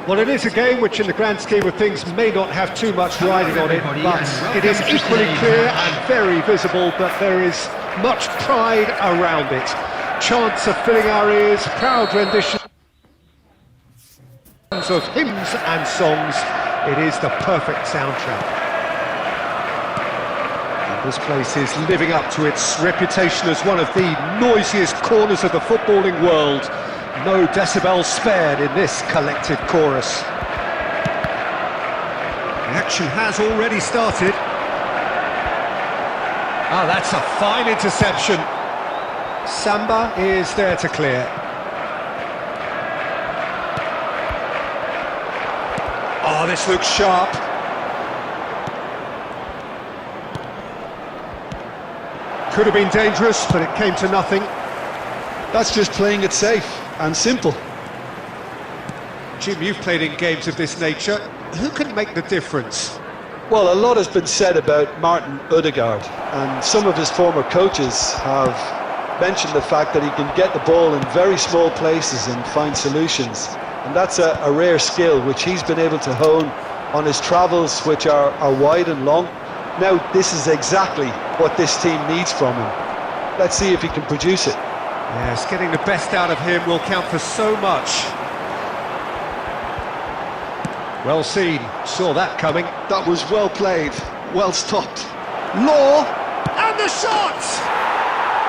Well, it is a game which in the grand scheme of things may not have too much riding on it, but it is equally clear and very visible that there is much pride around it. Chants are filling our ears, proud renditions of hymns and songs. It is the perfect soundtrack. And this place is living up to its reputation as one of the noisiest corners of the footballing world. No decibels spared in this collective chorus. The action has already started. Ah, that's a fine interception. Samba is there to clear. Oh, this looks sharp. Could have been dangerous, but it came to nothing. That's just playing it safe and simple. Jim, you've played in games of this nature. Who can make the difference? Well, a lot has been said about Martin Ødegaard, and some of his former coaches have mentioned the fact that he can get the ball in very small places and find solutions. And that's a rare skill which he's been able to hone on his travels, which are wide and long. Now, this is exactly what this team needs from him. Let's see if he can produce it. Yes, getting the best out of him will count for so much. Well seen, saw that coming. That was well played, well stopped. Law, and the shot!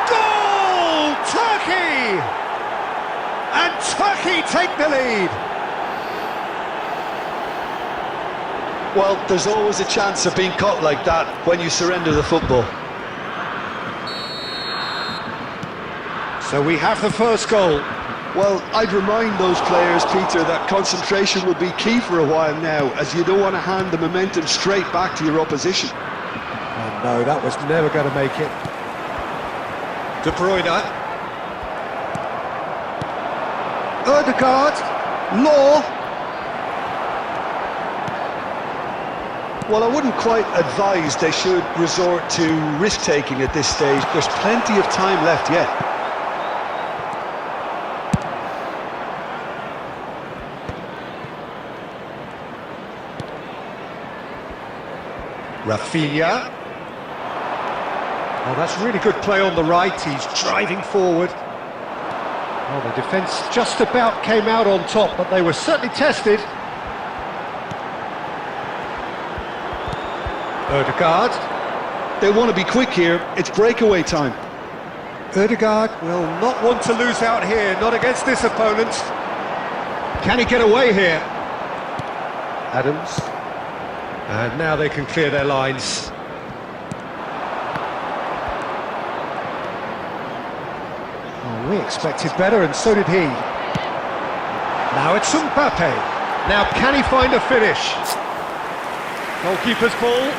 Goal! Turkey! And Turkey take the lead. Well, there's always a chance of being caught like that when you surrender the football. So we have the first goal. Well, I'd remind those players, Peter, that concentration will be key for a while now, as you don't want to hand the momentum straight back to your opposition. Oh no, that was never going to make it. De Bruyne. Ødegaard. Law. Well, I wouldn't quite advise they should resort to risk-taking at this stage. There's plenty of time left yet. Rafinha. Oh, that's really good play on the right. He's driving forward. Oh, the defence just about came out on top, but they were certainly tested. Ødegaard. They want to be quick here. It's breakaway time. Ødegaard will not want to lose out here, not against this opponent. Can he get away here? Adams. And now they can clear their lines. Oh, we expected better, and so did he. Now it's Mbappe. Now can he find a finish? Goalkeeper's ball.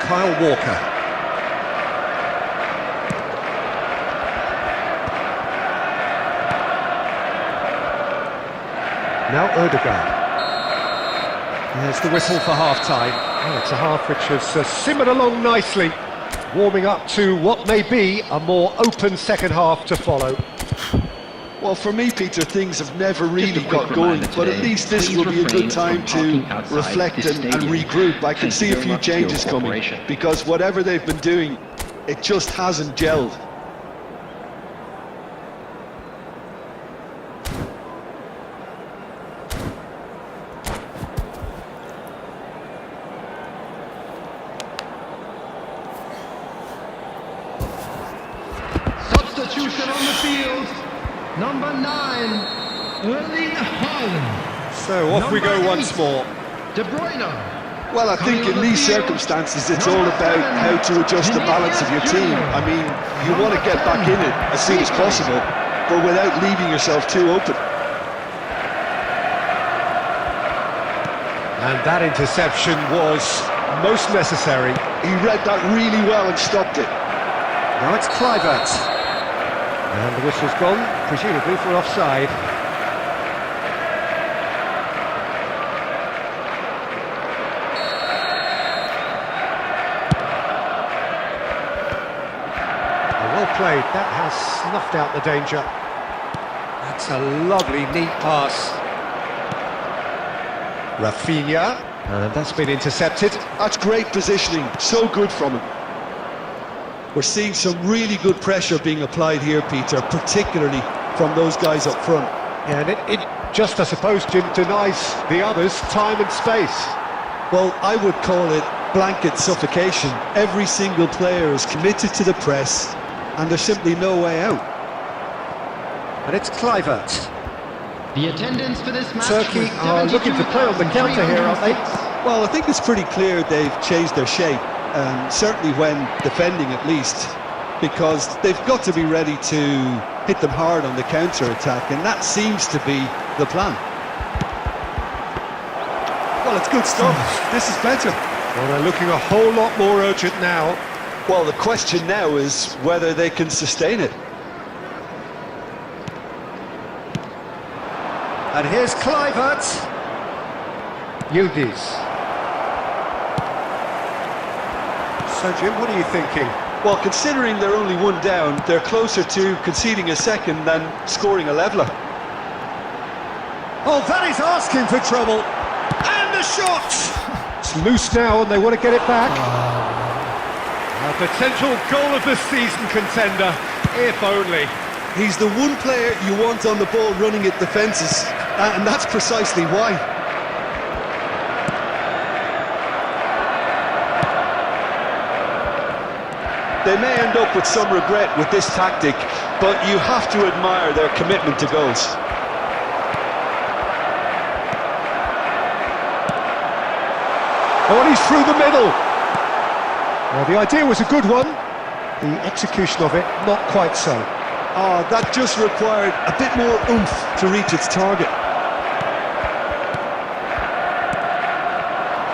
Kyle Walker. Now Ødegaard. There's the whistle for half-time. Oh, it's a half which has simmered along nicely, warming up to what may be a more open second half to follow. Well, for me, Peter, things have never really got going, but at least this will be a good time to reflect and regroup. I can see a few changes coming, because whatever they've been doing, it just hasn't gelled. Substitution on the field. Number 9, Erling Haaland. So off we go once more. De Bruyne. Well, I think in these circumstances, it's all about how to adjust the balance of your team. I mean, you want to get back in it as soon as possible, but without leaving yourself too open. And that interception was most necessary. He read that really well and stopped it. Now it's Kluivert. And the whistle's gone, presumably for offside. Well played, that has snuffed out the danger. That's a lovely, neat pass. Rafinha, and that's been intercepted. That's great positioning, so good from him. We're seeing some really good pressure being applied here, Peter, particularly from those guys up front. Yeah, and it just, I suppose, Jim, denies the others time and space. Well, I would call it blanket suffocation. Every single player is committed to the press, and there's simply no way out. And it's Kluivert. The attendance for this match. Turkey are looking to play on the counter here, aren't they? Well, I think it's pretty clear they've changed their shape. Certainly when defending at least, because they've got to be ready to hit them hard on the counter-attack, and that seems to be the plan. Well, it's good stuff. This is better. Well, they're looking a whole lot more urgent now. Well, the question now is whether they can sustain it. And here's Kluivert. Yildiz. So, Jim, what are you thinking? Well, considering they're only one down, they're closer to conceding a second than scoring a leveller. Oh, that is asking for trouble. And the shot! It's loose now and they want to get it back. A potential goal of the season contender, if only. He's the one player you want on the ball running at defences, and that's precisely why. They may end up with some regret with this tactic, but you have to admire their commitment to goals. Oh, and he's through the middle. Well, the idea was a good one. The execution of it, not quite so. Oh, that just required a bit more oomph to reach its target.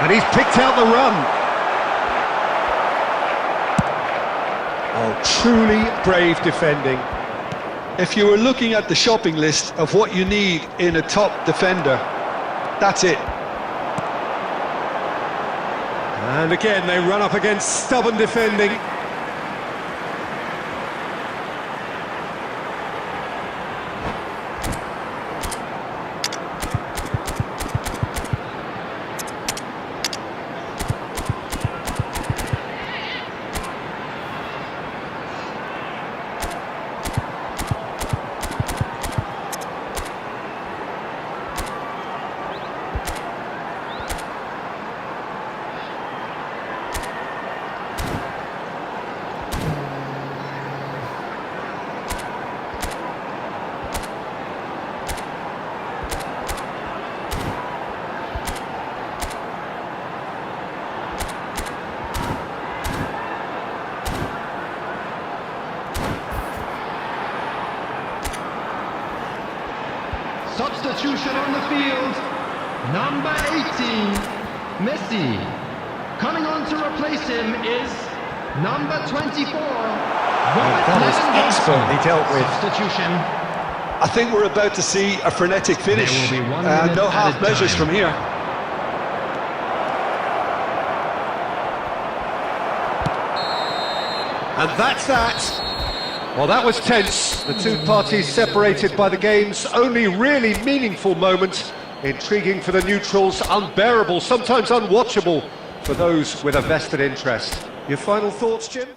And he's picked out the run. Oh, truly brave defending. If you were looking at the shopping list of what you need in a top defender, that's it. And again, they run up against stubborn defending. Substitution on the field. Number 18, Messi. Coming on to replace him is number 24, Robert That was Lewandowski. expertly dealt with. Substitution. I think we're about to see a frenetic finish. There will be 1 minute No at half a measures time. from here. And that's that. Well, that was tense. The two parties separated by the game's only really meaningful moment. Intriguing for the neutrals, unbearable, sometimes unwatchable for those with a vested interest. Your final thoughts, Jim?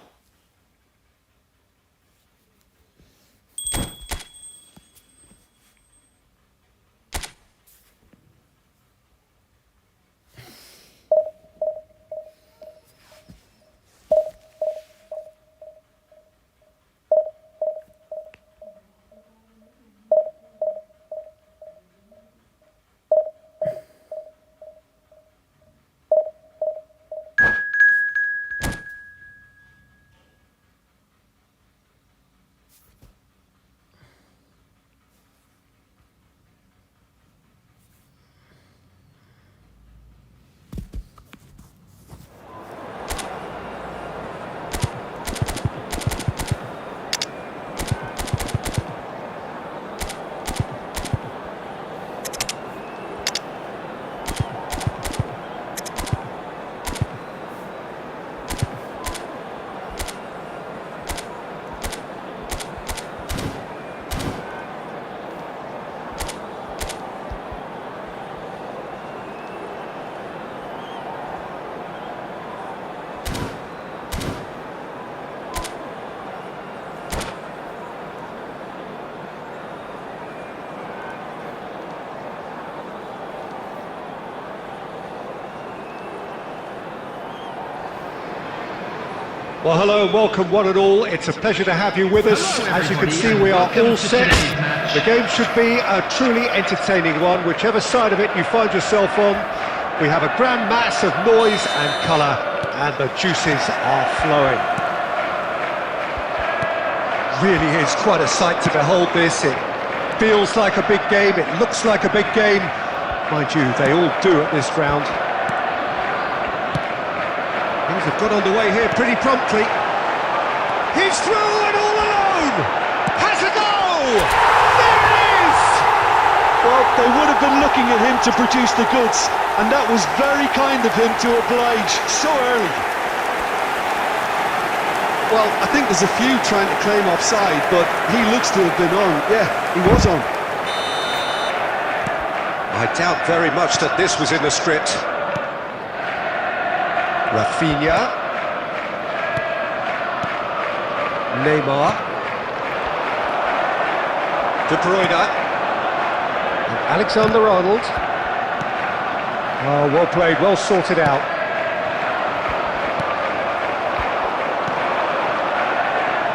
Well, hello and welcome one and all. It's a pleasure to have you with us. Hello, As you can everybody, see, and we are welcome all to set. today's match. The game should be a truly entertaining one, whichever side of it you find yourself on. We have a grand mass of noise and colour, and the juices are flowing. Really is quite a sight to behold this. It feels like a big game, it looks like a big game. Mind you, they all do at this ground. Things have got underway here pretty promptly. He's through and all alone! Has a goal! There it is! Well, they would have been looking at him to produce the goods, and that was very kind of him to oblige so early. Well, I think there's a few trying to claim offside, but he looks to have been on. Yeah, he was on. I doubt very much that this was in the script. Rafinha. Neymar. De Bruyne. And Alexander-Arnold. Oh, well played, well sorted out.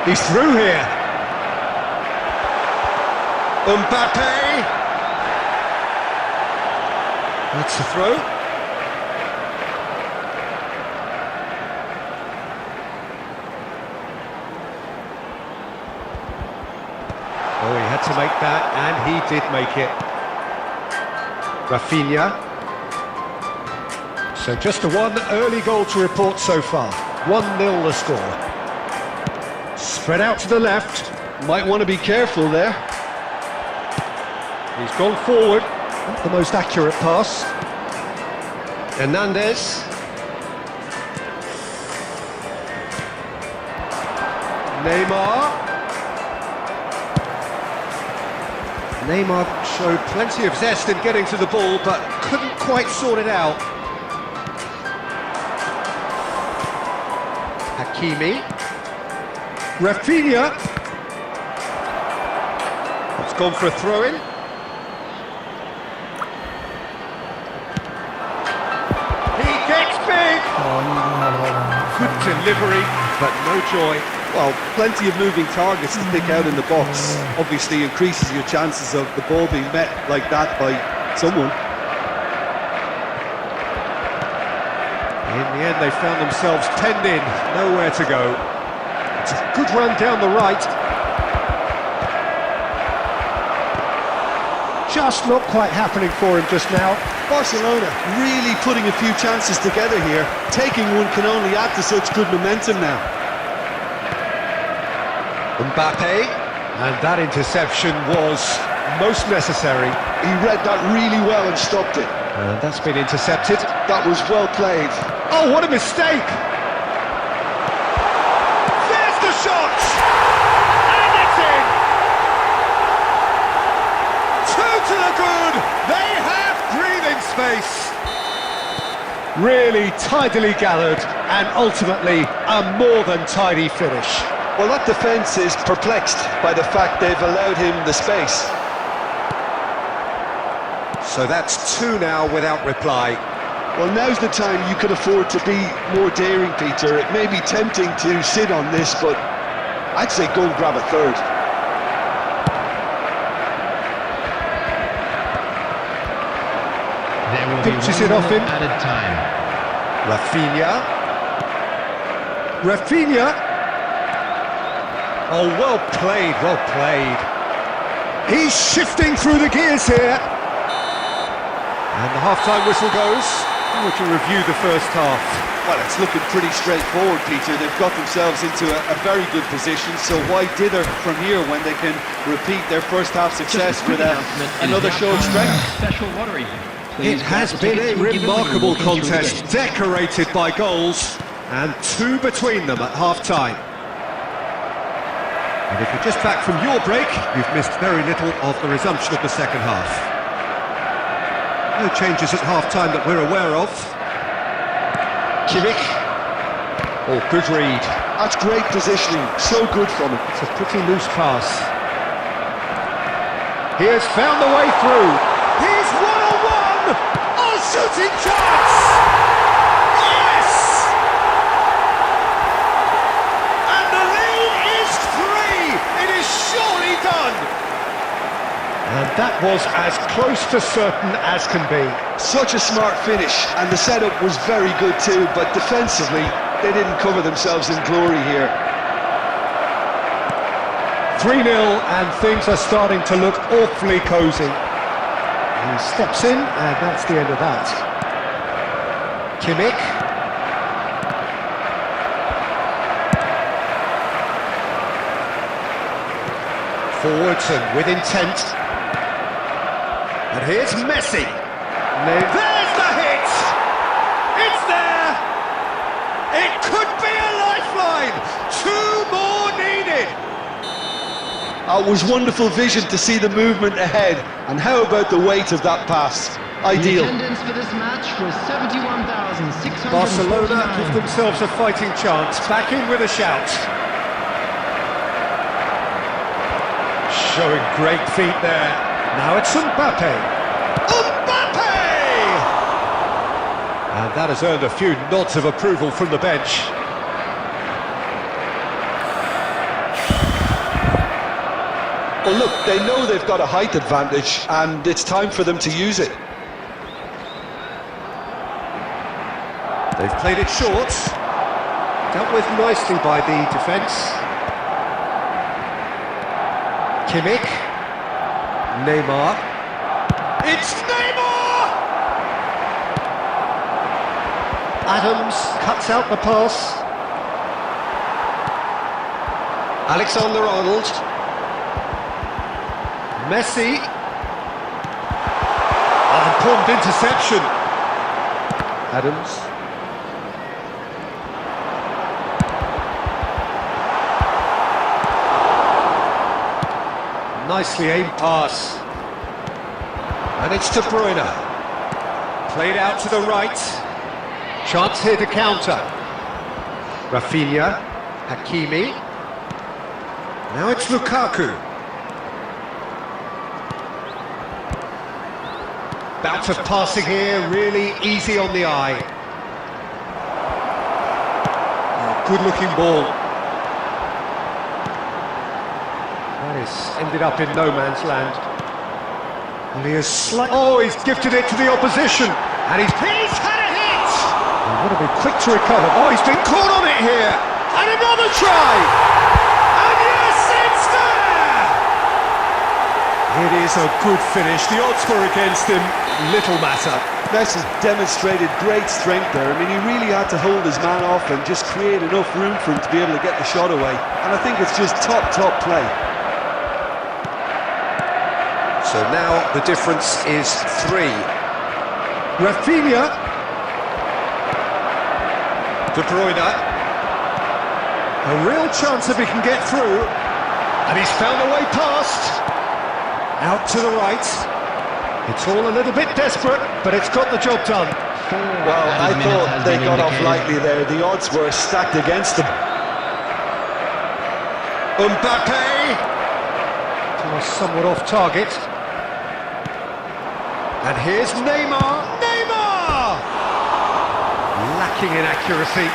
He's through here. Mbappe. That's the throw. Oh, he had to make that, and he did make it. Rafinha. So just a one early goal to report so far. 1-0 the score. Spread out to the left. Might want to be careful there. He's gone forward. Not the most accurate pass. Hernandez. Neymar. Neymar showed plenty of zest in getting to the ball, but couldn't quite sort it out. Hakimi. Rafinha. It's gone for a throw-in. He gets big! Good delivery, but no joy. Well, plenty of moving targets to pick out in the box. Obviously increases your chances of the ball being met like that by someone. In the end, they found themselves penned in, nowhere to go. It's a good run down the right. just not quite happening for him just now. Barcelona really putting a few chances together here. Taking one can only add to such good momentum now. Mbappe, and that interception was most necessary. He read that really well and stopped it. And that's been intercepted. That was well played. Oh, what a mistake! There's the shot! And it's in! Two to the good! They have breathing space! Really tidily gathered, and ultimately a more than tidy finish. Well, that defence is perplexed by the fact they've allowed him the space. So that's two now without reply. Well, now's the time you could afford to be more daring, Peter. It may be tempting to sit on this, but I'd say go and grab a third. There will Pinches be it off him. added time. Rafinha. Oh, well played, well played. He's shifting through the gears here. And the half-time whistle goes. How would you review the first half? Well, it's looking pretty straightforward, Peter. They've got themselves into a very good position, so why dither from here when they can repeat their first half success with another show of strength? Special lottery. It has been a remarkable contest, decorated by goals, and two between them at half-time. And if you're just back from your break, you've missed very little of the resumption of the second half. No changes at half-time that we're aware of. Kimmich. Oh, good read. That's great positioning, so good from him. It's a pretty loose pass. He has found the way through. He's one-on-one! Oh, shooting chance! Yes! And the lead is 3! It is surely done! And that was as close to certain as can be. Such a smart finish, and the setup was very good too, but defensively, they didn't cover themselves in glory here. 3-0, and things are starting to look awfully cosy. He steps in, and that's the end of that. Kimmich. Forwards and with intent. And here's Messi. There's the hit! It's there! It could be a lifeline! Two more needed! It was wonderful vision to see the movement ahead, and how about the weight of that pass? Ideal. The attendance for this match was 71,649. Barcelona give themselves a fighting chance, back in with a shout. Showing great feet there. Now it's Mbappe. Mbappe! And that has earned a few nods of approval from the bench. Well, look, they know they've got a height advantage, and it's time for them to use it. They've played it short. Dealt with nicely by the defence. Kimmich. Neymar. It's Neymar! Adams cuts out the pass. Alexander-Arnold. Messi. Important interception. Adams. Nicely aimed pass. And it's De Bruyne. Played out to the right. Chance here to counter. Rafinha. Hakimi. Now it's Lukaku. Bout of passing here, really easy on the eye. Oh, good looking ball. That is ended up in no man's land. And he has oh, he's gifted it to the opposition. And he's had a hit! And would have been quick to recover. Oh, he's been caught on it here. And another try! And yes, it's there! It is a good finish. The odds were against him. Little matter. Messi demonstrated great strength there. I mean, he really had to hold his man off and just create enough room for him to be able to get the shot away. And I think it's just top play. So now the difference is 3. Rafinha. De Bruyne. A real chance if he can get through. And he's found a way past. Out to the right. It's all a little bit desperate, but it's got the job done. Well, I thought they got off lightly there. The odds were stacked against them. Mbappe. Oh, somewhat off target. And here's Neymar. Neymar! Lacking in accuracy.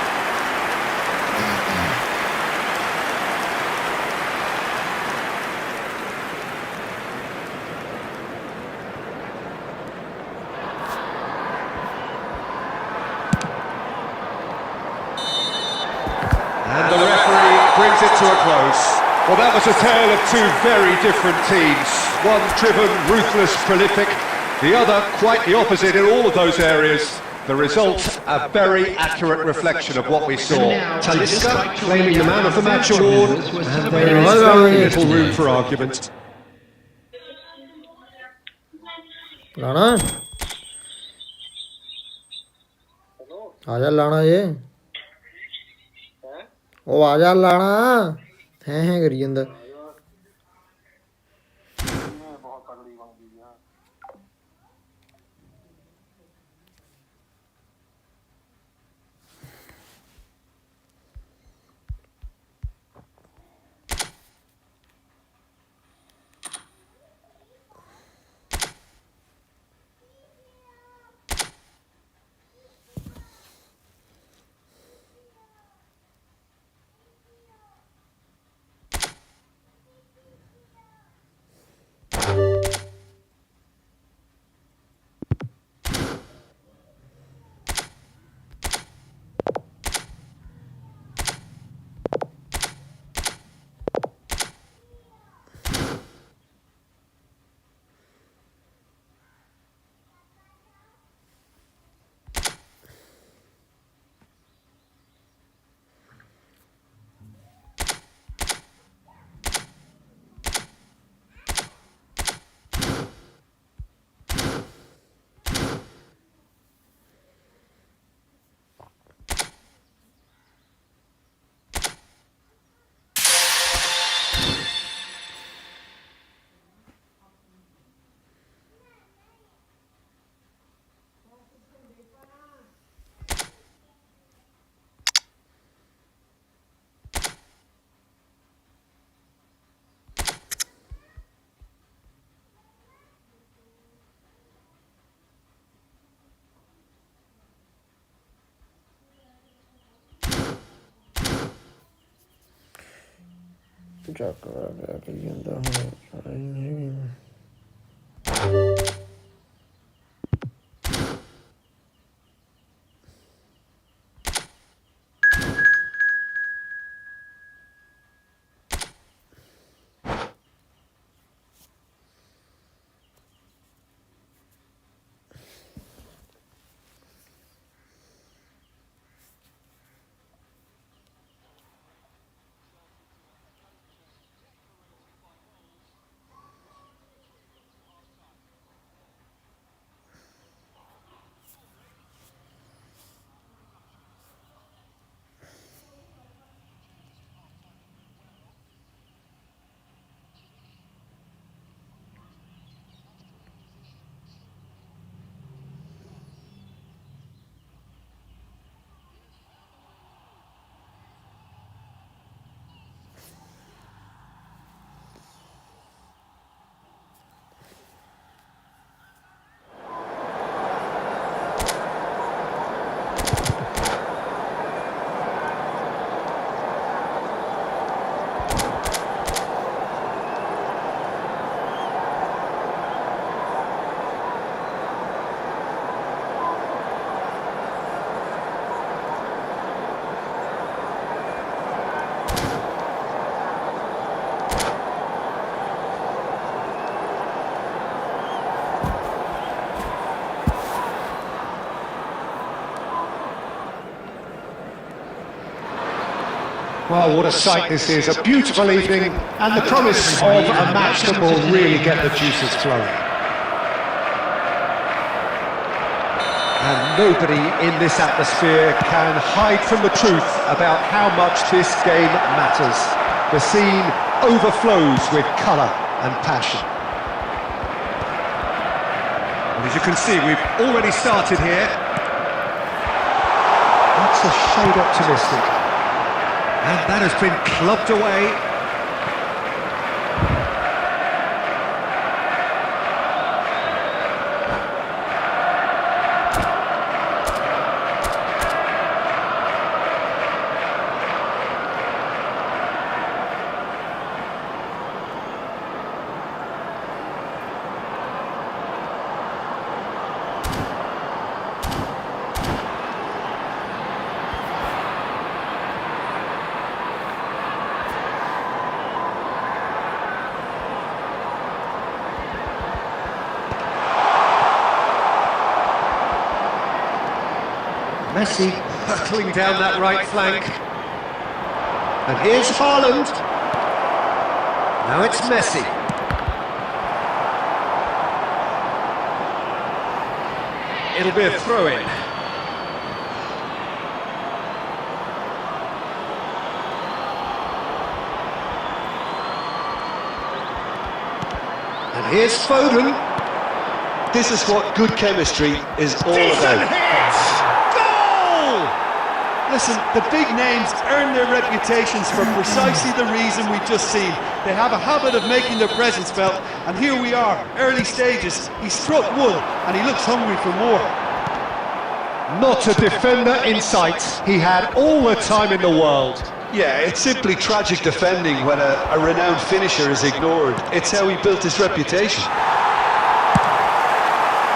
And the referee brings it to a close. Well, that was a tale of two very different teams. One driven, ruthless, prolific. The other quite the opposite in all of those areas. The result, a very accurate reflection of what we saw. Talisca claiming the man of the match award, and there is very little room for argument. लाना आजा लाना ये ओ आजा लाना हैं करी जंदा करी जंदा Well, what a sight this is, a beautiful evening, and the promise of a match that will really get the juices flowing. And nobody in this atmosphere can hide from the truth about how much this game matters. The scene overflows with colour and passion. And as you can see, we've already started here. That's a shade optimistic. And that has been clubbed away. Messi hurtling down that right flank. And here's Haaland. Now it's Messi. It'll be a throw-in. And here's Foden. This is what good chemistry is all about. Listen, the big names earn their reputations for precisely the reason we've just seen. They have a habit of making their presence felt, and here we are, early stages. He struck one, and he looks hungry for more. Not a defender in sight. He had all the time in the world. Yeah, it's simply tragic defending when a renowned finisher is ignored. It's how he built his reputation.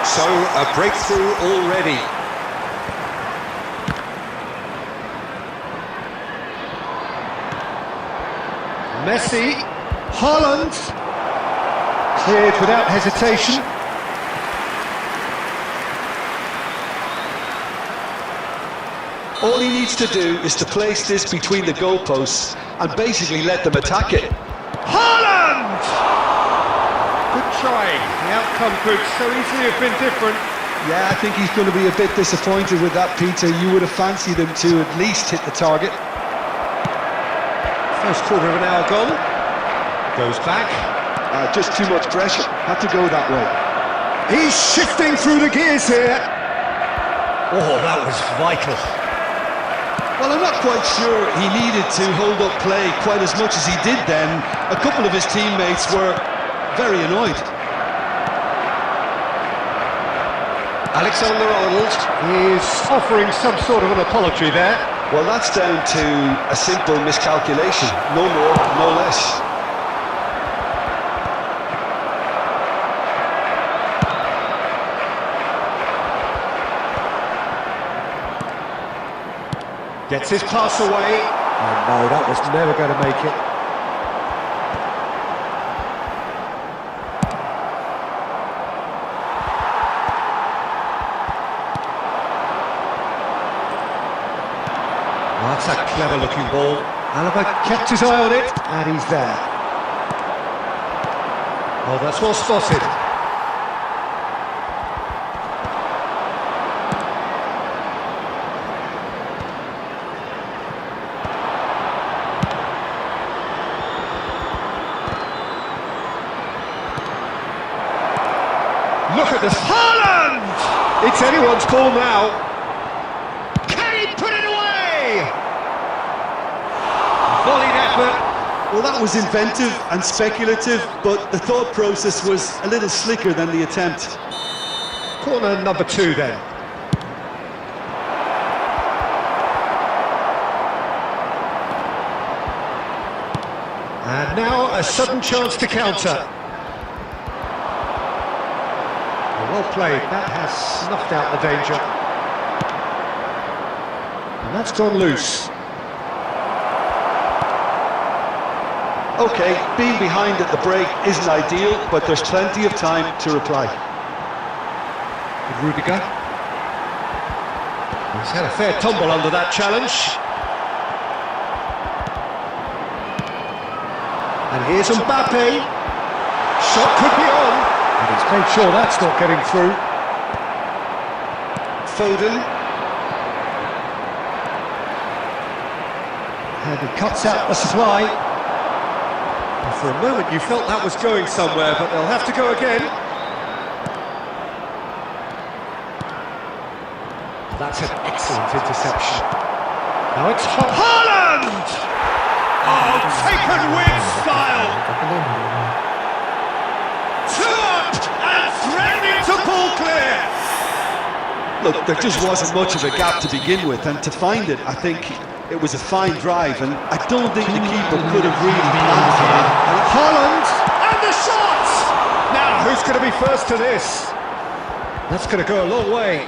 So, a breakthrough already. Messi, Haaland, cleared without hesitation. All he needs to do is to place this between the goalposts and basically let them attack it. Haaland! Good try. The outcome could so easily have been different. Yeah, I think he's going to be a bit disappointed with that, Peter. You would have fancied him to at least hit the target. First quarter of an hour gone. Goes back. Just too much pressure. Had to go that way. He's shifting through the gears here. Oh, that was vital. Well, I'm not quite sure he needed to hold up play quite as much as he did then. A couple of his teammates were very annoyed. Alexander-Arnold is offering some sort of an apology there. Well, that's down to a simple miscalculation. No more, no less. Gets his pass away. Oh no, that was never going to make it. Oh, that's a clever looking ball. Alaba kept his eye on it, and he's there. Oh, that's well spotted. Look at this. Haaland! It's anyone's ball now. Can he put it away? Volleyed effort. Well, that was inventive and speculative, but the thought process was a little slicker than the attempt. Corner number 2 then. And now a sudden chance to counter. Well played, that has snuffed out the danger. And that's gone loose. Okay, being behind at the break isn't ideal, but there's plenty of time to reply. Rudiger. He's had a fair tumble under that challenge. And here's Mbappe. Shot could be on. And he's made sure that's not getting through. Foden. And he cuts out the supply. And for a moment you felt that was going somewhere, but they'll have to go again. That's an excellent interception. Now it's Haaland! Oh, taken with style! Two up and threatening to pull clear! Look, there just wasn't much of a gap to begin with, and to find it, I think it was a fine drive, and I don't think the keeper could have really planned for it. And Haaland! And the shot! Now, who's going to be first to this? That's going to go a long way.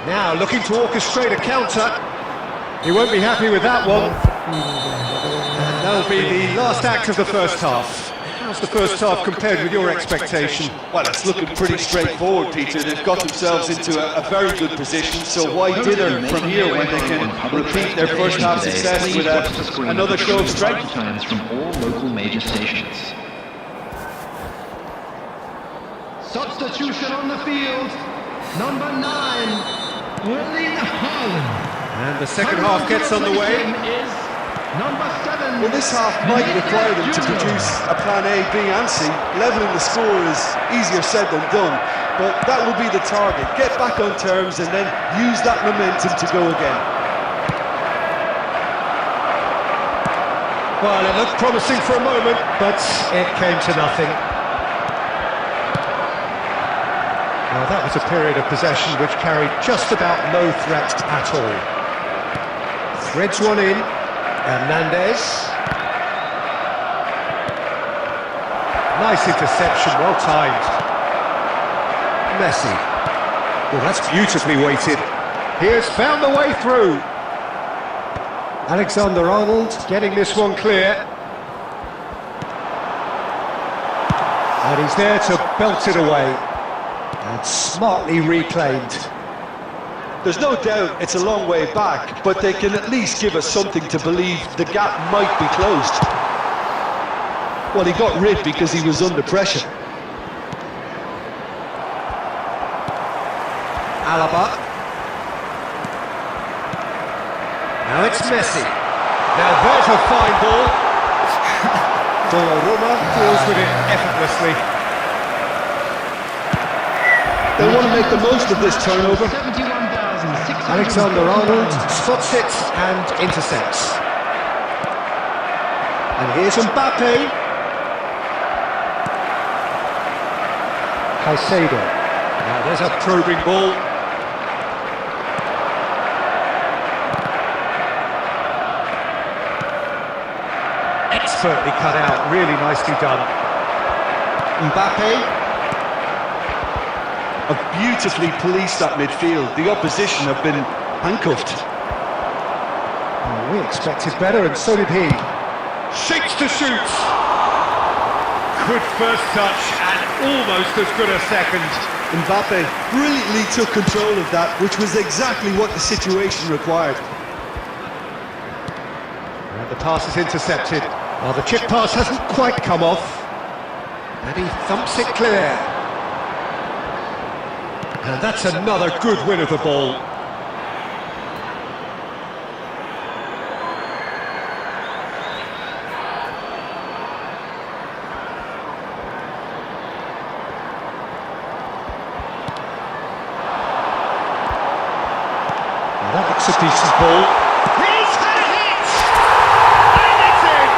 Now, looking to orchestrate a counter. He won't be happy with that one. And that'll be the last act of the first half. How's the first half compared with your expectation? Well, it's looking pretty straightforward, Peter. They've got themselves into a very good position, so why dither from here when they can repeat their first half success with another show of strength? Times from all local major stations. Substitution on the field. Number 9. Erling Haaland. And the second half gets underway. Is number 7. Well, this half might require them to produce a plan A, B and C. Levelling the score is easier said than done, but that will be the target. Get back on terms and then use that momentum to go again. Well, it looked promising for a moment, but it came to nothing. Well, that was a period of possession which carried just about no threat at all. Threads one in. Hernandez. Nice interception, well timed. Messi. Well, that's beautifully weighted. He has found the way through. Alexander-Arnold getting this one clear. And he's there to belt it away. And smartly reclaimed. There's no doubt it's a long way back, but they can at least give us something to believe the gap might be closed. Well, he got rid because he was under pressure. Alaba. Now it's Messi. Now there's a fine ball. Donnarumma deals with it effortlessly. They want to make the most of this turnover. Alexander-Arnold spots it and intercepts. And here's Mbappe. Caicedo. Now there's a probing ball. Expertly cut out, really nicely done. Mbappe. Have beautifully policed that midfield. The opposition have been handcuffed. Well, we expected better, and so did he. Shakes to shoot. Good first touch, and almost as good a second. Mbappe brilliantly took control of that, which was exactly what the situation required. And the pass is intercepted. Well, the chip pass hasn't quite come off. And he thumps it clear. And that's another good win of the ball. Well, that looks a decent ball. He's had a hit! And it's in!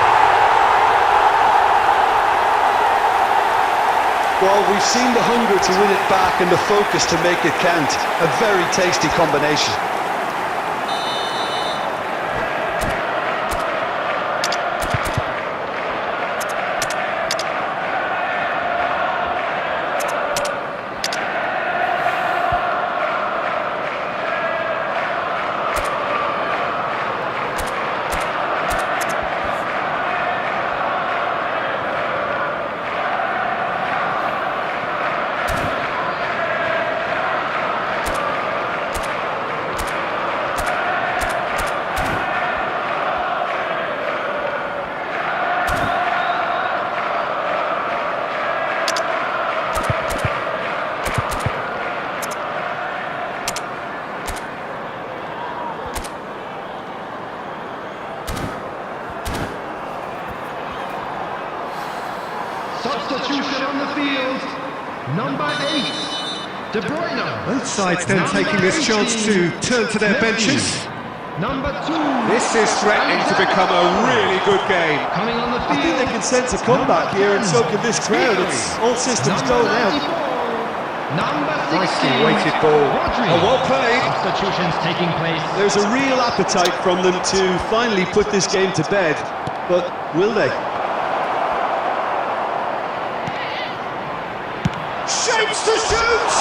Well, we've seen the hunger to win it back and the focus to make it count. A very tasty combination. Substitution on the field. Number 8, De Bruyne. Both sides then taking this chance to turn to their benches. Number 2. This is threatening to become a really good game. Coming on the I think field. they can sense a comeback here, and so can this crowd. It's all systems go now. Number 16. Nicely weighted ball. Rodri. Oh, well played. Substitutions taking place. There's a real appetite from them to finally put this game to bed, but will they? Shapes to shoot!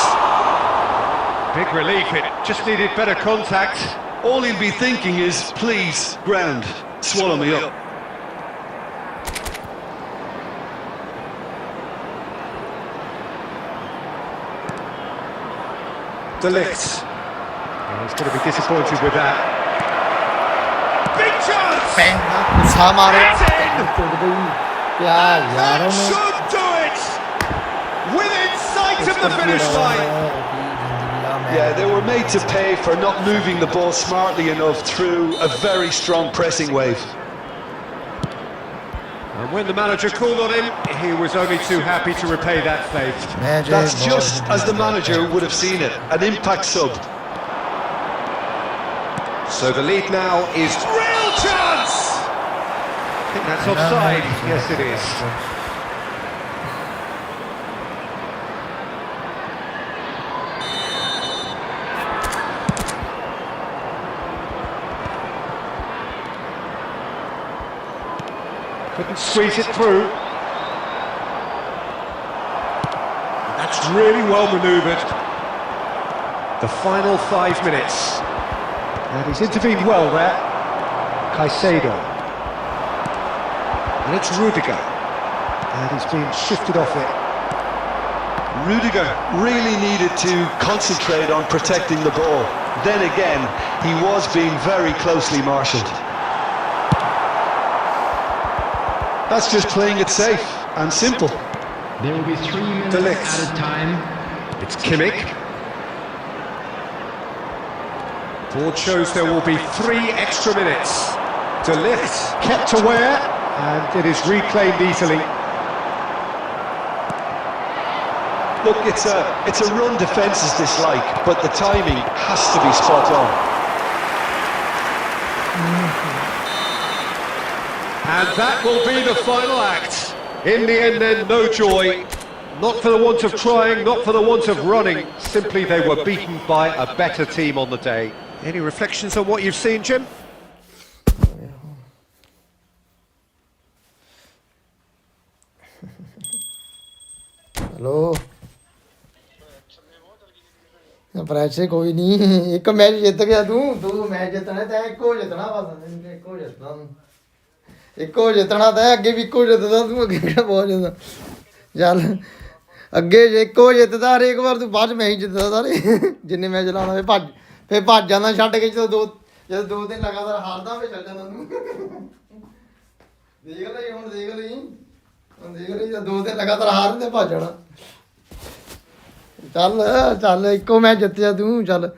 Big relief, it just needed better contact. All he'll be thinking is, please, ground, swallow me up. De Ligt. He's going to be disappointed with that. Big chance! गुस्सा मारो It's in! टूट गई क्या यार That should do it! Within sight of the finish line! Yeah, they were made to pay for not moving the ball smartly enough through a very strong pressing wave. And when the manager called on him, he was only too happy to repay that faith. That's just as the manager would have seen it, an impact sub. So the lead now is Real chance! I think that's offside. Yes, it is. Couldn't squeeze it through. That's really well manoeuvred. The final 5 minutes. And he's intervened well there. Caicedo. And it's Rudiger. And he's been shifted off it. Rudiger really needed to concentrate on protecting the ball. Then again, he was being very closely marshalled. That's just playing it safe and simple. There will be 3 minutes De Ligt. at a time. It's Kimmich. Board shows there will be 3 extra minutes. De Ligt kept aware, and it is reclaimed easily. Look, it's a run defence's dislike, but the timing has to be spot on. And that will be the final act. In the end then, no joy. Not for the want of trying, not for the want of running. Simply they were beaten by a better team on the day. Any reflections on what you've seen, Jim? Hello pressure कोई नहीं एक match जित गया तू दो match जितने तैं एक हो जितना बस एक हो जितना एक हो जितना तैं अगे भी एक हो जितदा तू अगे केड़ा बहुत जितना चल अगे एक हो जितदा हर एक बार तू बाद मैच जितदा सारे जिन्ने मैच लाना फिर भज जाना छड्ड के जदों दो दिन लगातार हारदा फिर चल जांदा तू देख ਲਈ ਹੁਣ ਦੇਖ ਲਈ ਜੇ 2 ਦਿਨ ਲਗਾਤਾਰ ਹਾਰ ਤੇ ਭੱਜ ਜਾਣਾ ਚੱਲ ਇੱਕੋ ਮੈਚ ਜਿੱਤਿਆ ਤੂੰ ਚੱਲ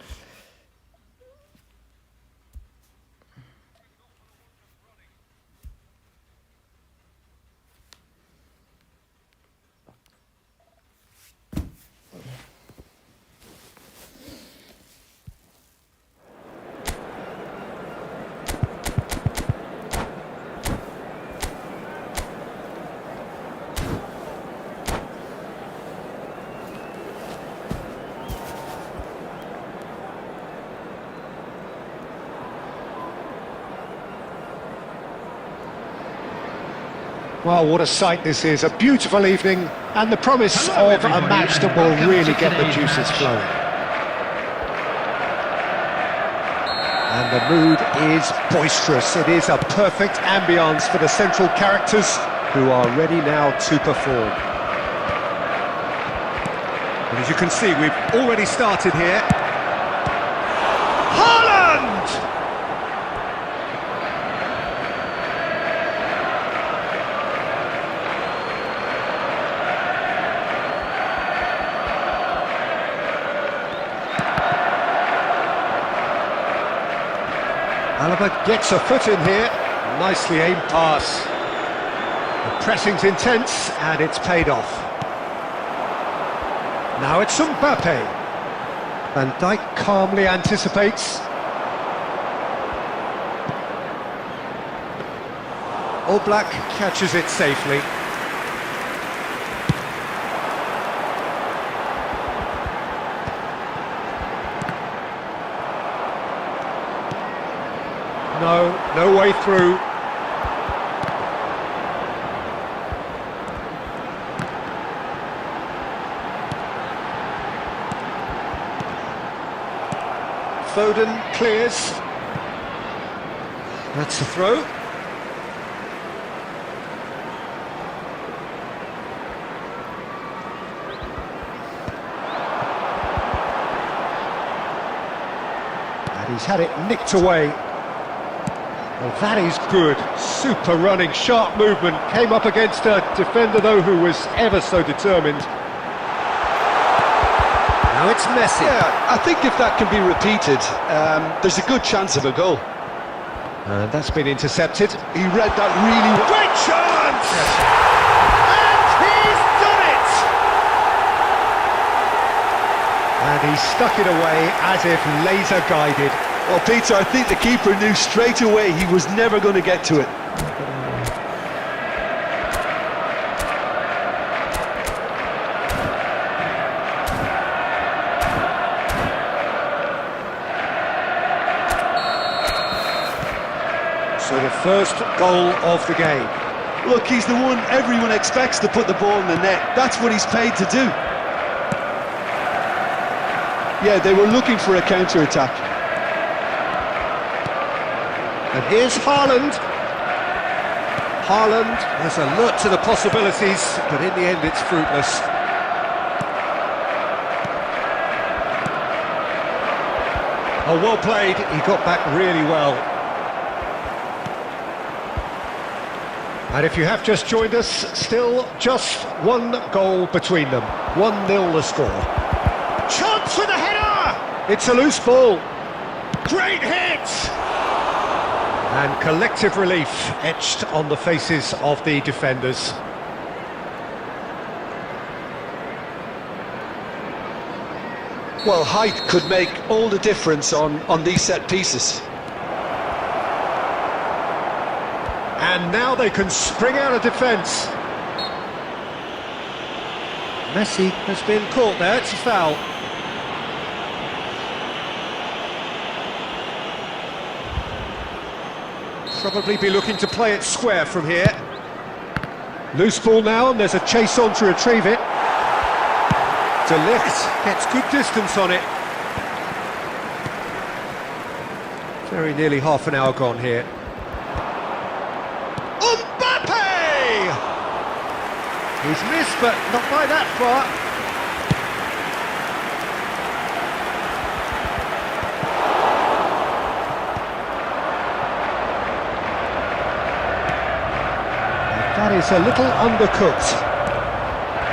Well, what a sight this is. A beautiful evening and the promise of a match that will really get the juices flowing. And the mood is boisterous. It is a perfect ambience for the central characters who are ready now to perform. And as you can see, we've already started here. Haaland! Alaba gets a foot in here. Nicely aimed pass. The pressing's intense and it's paid off. Now it's Mbappe. Van Dijk calmly anticipates. Oblak catches it safely. No way through. Foden clears. That's a throw. And he's had it nicked away. Well, that is good. Super running, sharp movement. Came up against a defender, though, who was ever so determined. Now it's Messi. Yeah, I think if that can be repeated, there's a good chance of a goal. And that's been intercepted. He read that really well. Great chance! And he's done it! And he stuck it away as if laser guided. Well, Peter, I think the keeper knew straight away he was never going to get to it. So the first goal of the game. Look, he's the one everyone expects to put the ball in the net. That's what he's paid to do. Yeah, they were looking for a counter-attack. And here's Haaland. Haaland is alert to the possibilities, but in the end it's fruitless. Oh, well played. He got back really well. And if you have just joined us, still just one goal between them. 1-0 the score. Chance for the header! It's a loose ball. Great hit! And collective relief etched on the faces of the defenders. Well, height could make all the difference on these set pieces. And now they can spring out of defence. Messi has been caught there, it's a foul. Probably be looking to play it square from here. Loose ball now, and there's a chase on to retrieve it. De Ligt gets good distance on it. Very nearly half an hour gone here. Mbappe! He's missed, but not by that far. That is a little undercooked.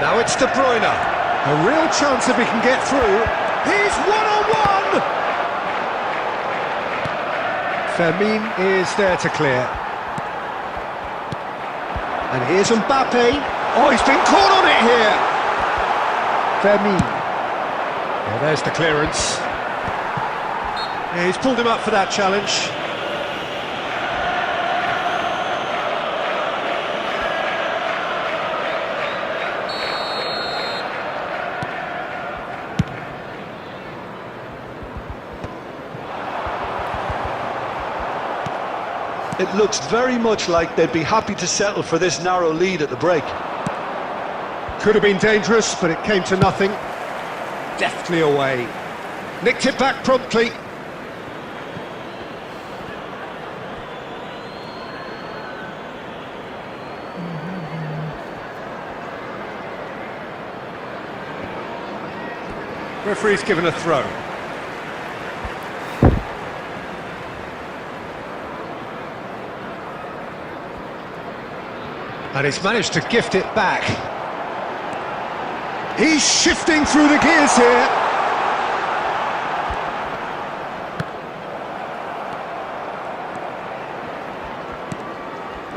Now it's De Bruyne. A real chance if he can get through. He's one-on-one! Fermin is there to clear. And here's Mbappe. Oh, he's been caught on it here. Fermin. Well, there's the clearance. Yeah, he's pulled him up for that challenge. It looks very much like they'd be happy to settle for this narrow lead at the break. Could have been dangerous, but it came to nothing. Deftly away. Nicked it back promptly. Referee's given a throw. And he's managed to gift it back. He's shifting through the gears here.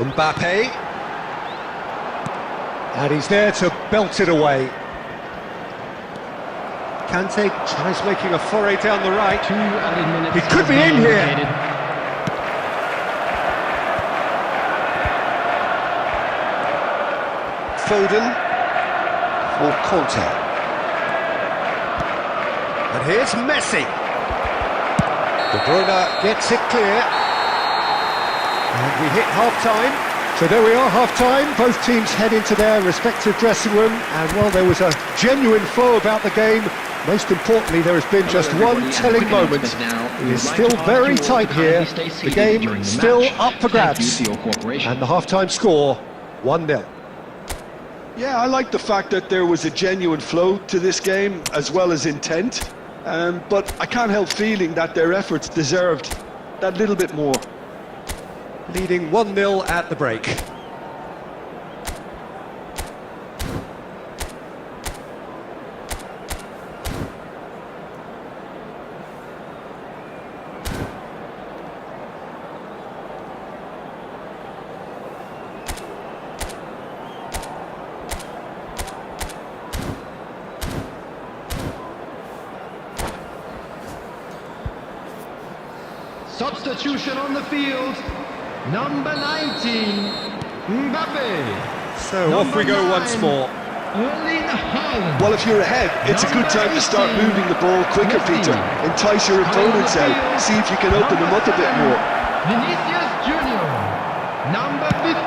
Mbappe. And he's there to belt it away. Kante tries making a foray down the right. 2 added minutes. He could has be been in here. indicated. Foden for Conte. And here's Messi. De Bruyne gets it clear. And we hit half-time. So there we are, half-time. Both teams head into their respective dressing room. And while there was a genuine flow about the game, most importantly, there has been just one telling moment. It is still very tight here. The game still up for grabs. And the half-time score, 1-0. Yeah, I like the fact that there was a genuine flow to this game as well as intent, but I can't help feeling that their efforts deserved that little bit more. Leading 1-0 at the break. Substitution on the field. Number 19, Mbappe. So off we go once more. Erling Haaland. Well, if you're ahead, it's a good time to start moving the ball quicker, Peter. Entice your opponents out, see if you can open them up a bit more. Vinicius Junior. Number 15.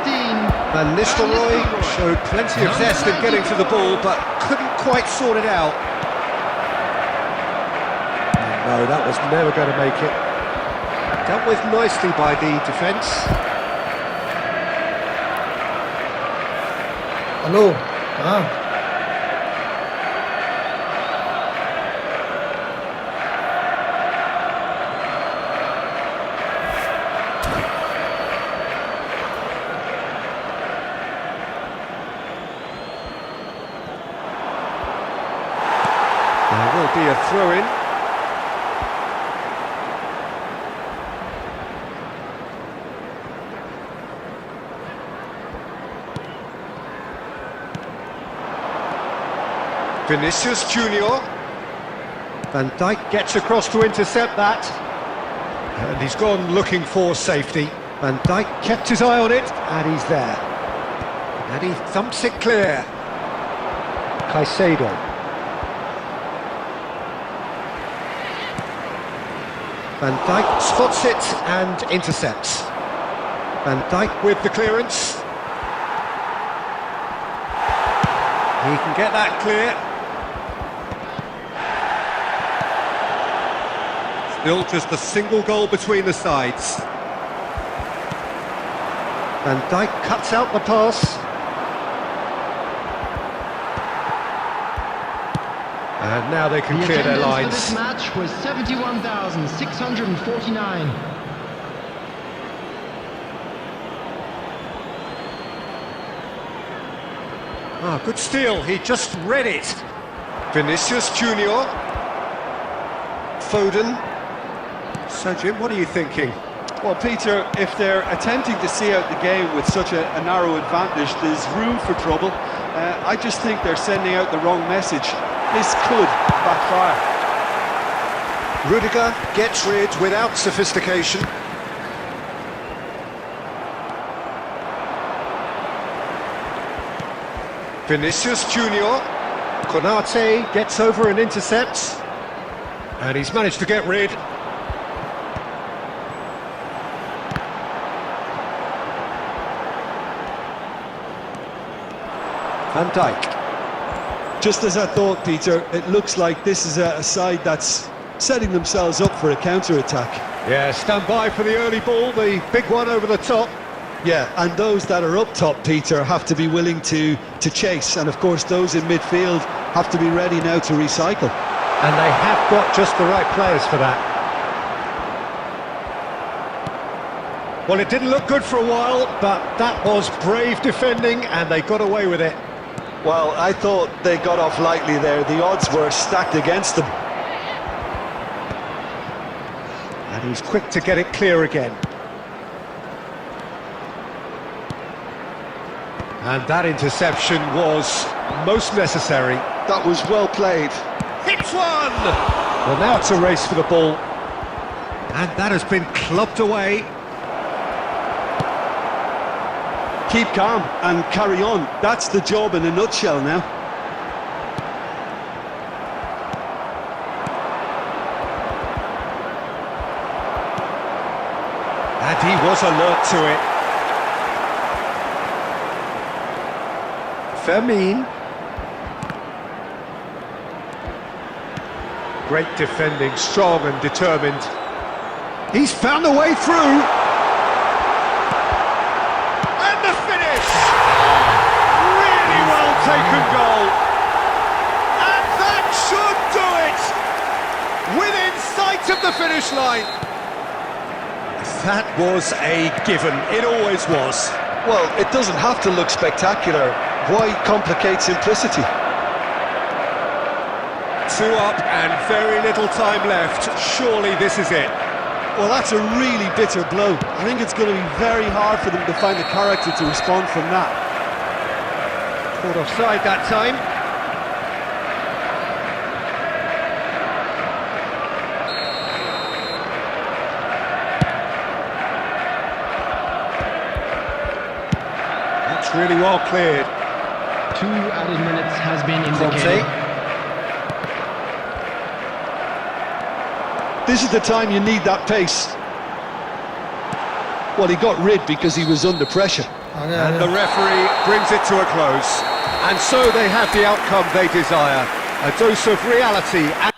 Van Nistelrooy showed plenty of zest in getting to the ball, but couldn't quite sort it out. No, that was never going to make it. Dealt with nicely by the defence. Hello. There will be a throw-in. Vinicius Junior. Van Dijk gets across to intercept that. And he's gone looking for safety. Van Dijk kept his eye on it, and he's there. And he thumps it clear. Caicedo. Van Dijk spots it and intercepts. Van Dijk with the clearance. He can get that clear. Still just a single goal between the sides. Van Dijk cuts out the pass. And now they can clear their lines. The attendance for this match was 71,649. Ah, good steal, he just read it. Vinicius Junior. Foden. So Jim, what are you thinking? Well, Peter, if they're attempting to see out the game with such a narrow advantage, there's room for trouble. I just think they're sending out the wrong message. This could backfire. Rudiger gets rid without sophistication. Vinicius Junior. Konate gets over and intercepts. And he's managed to get rid. Van Dijk. Just as I thought, Peter, it looks like this is a side that's setting themselves up for a counter-attack. Yeah, stand by for the early ball, the big one over the top. Yeah, and those that are up top, Peter, have to be willing to chase. And of course, those in midfield have to be ready now to recycle. And they have got just the right players for that. Well, it didn't look good for a while, but that was brave defending, and they got away with it. Well, I thought they got off lightly there. The odds were stacked against them. And he's quick to get it clear again. And that interception was most necessary. That was well played. Hits one! Well, now it's a race for the ball. And that has been clubbed away. Keep calm and carry on. That's the job in a nutshell now. And he was alert to it. Fermin. Great defending, strong and determined. He's found a way through. And the finish! Really well taken goal. And that should do it! Within sight of the finish line. That was a given. It always was. Well, it doesn't have to look spectacular. Why complicate simplicity? 2 up and very little time left. Surely this is it. Well, that's a really bitter blow. I think it's going to be very hard for them to find the character to respond from that. Caught offside that time. That's really well cleared. 2 added minutes has been indicated. This is the time you need that pace. Well, he got rid because he was under pressure. And the referee brings it to a close. And so they have the outcome they desire. A dose of reality.